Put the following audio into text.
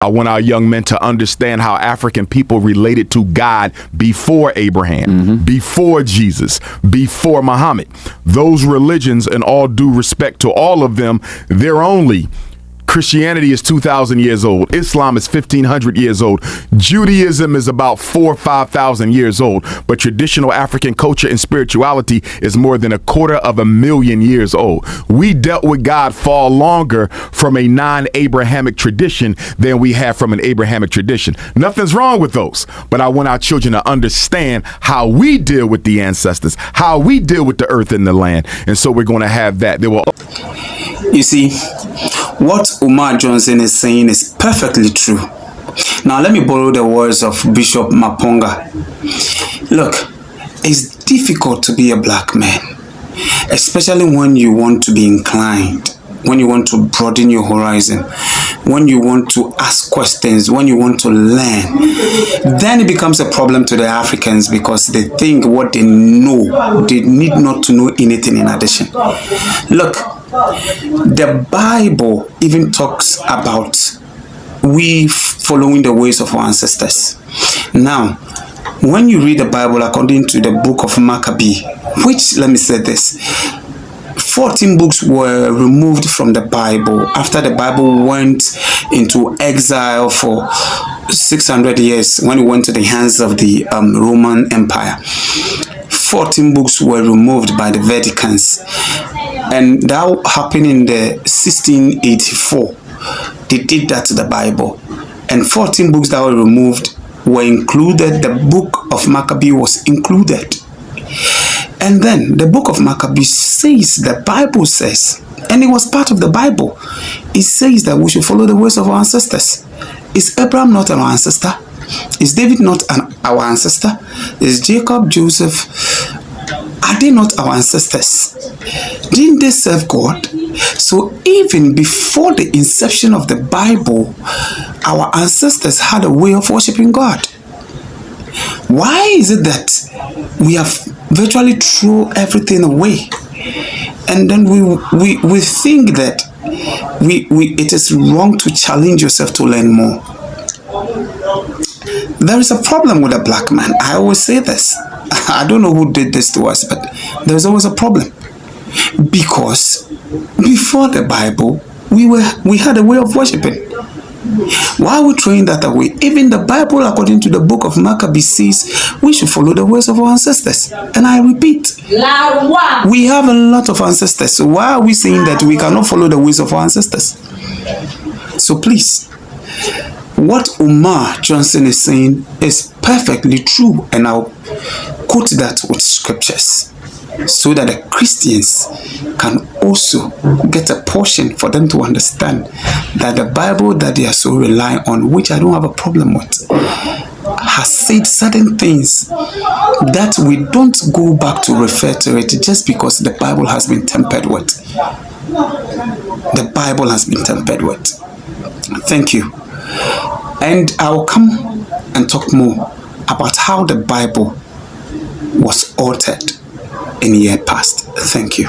I want our young men to understand how African people related to God before Abraham, before Jesus, before Muhammad. Those religions, in all due respect to all of them, they're only Christianity is 2,000 years old. Islam is 1,500 years old. Judaism is about 4,000 or 5,000 years old. But traditional African culture and spirituality is more than 250,000 years old. We dealt with God far longer from a non-Abrahamic tradition than we have from an Abrahamic tradition. Nothing's wrong with those. But I want our children to understand how we deal with the ancestors, how we deal with the earth and the land. And so we're going to have that. You see, what Umar Johnson is saying is perfectly true. Now, let me borrow the words of Bishop Maponga. Look, it's difficult to be a black man, especially when you want to be inclined, when you want to broaden your horizon, when you want to ask questions, when you want to learn. Then it becomes a problem to the Africans because they think what they know, they need not to know anything in addition. Look, the Bible even talks about we following the ways of our ancestors. Now, when you read the Bible according to the book of Maccabee, which, let me say this, 14 books were removed from the Bible after the Bible went into exile for 600 years when it went to the hands of the Roman Empire. 14 books were removed by the Vatican's, and that happened in the 1684. They did that to the Bible, and 14 books that were removed were included. The book of Maccabee was included. And then the book of Maccabee says, the Bible says, and it was part of the Bible, it says that we should follow the ways of our ancestors. Is Abraham not our ancestor? Is David not our ancestor? Is Jacob, Joseph, are they not our ancestors? Didn't they serve God? So even before the inception of the Bible, our ancestors had a way of worshiping God. Why is it that we have virtually thrown everything away, and then we think that it is wrong to challenge yourself to learn more? There is a problem with a black man. I always say this. I don't know who did this to us, but there's always a problem. Because before the Bible, we had a way of worshiping. Why are we throwing that away? Even the Bible, according to the book of Maccabee, says we should follow the ways of our ancestors. And I repeat, we have a lot of ancestors. So why are we saying that we cannot follow the ways of our ancestors? So please, what Umar Johnson is saying is perfectly true, and I'll quote that with scriptures so that the Christians can also get a portion for them to understand that the Bible that they are so relying on, which I don't have a problem with, has said certain things that we don't go back to refer to it just because the Bible has been tampered with. The Bible has been tampered with. Thank you. And I'll come and talk more about how the Bible was altered in years past. Thank you.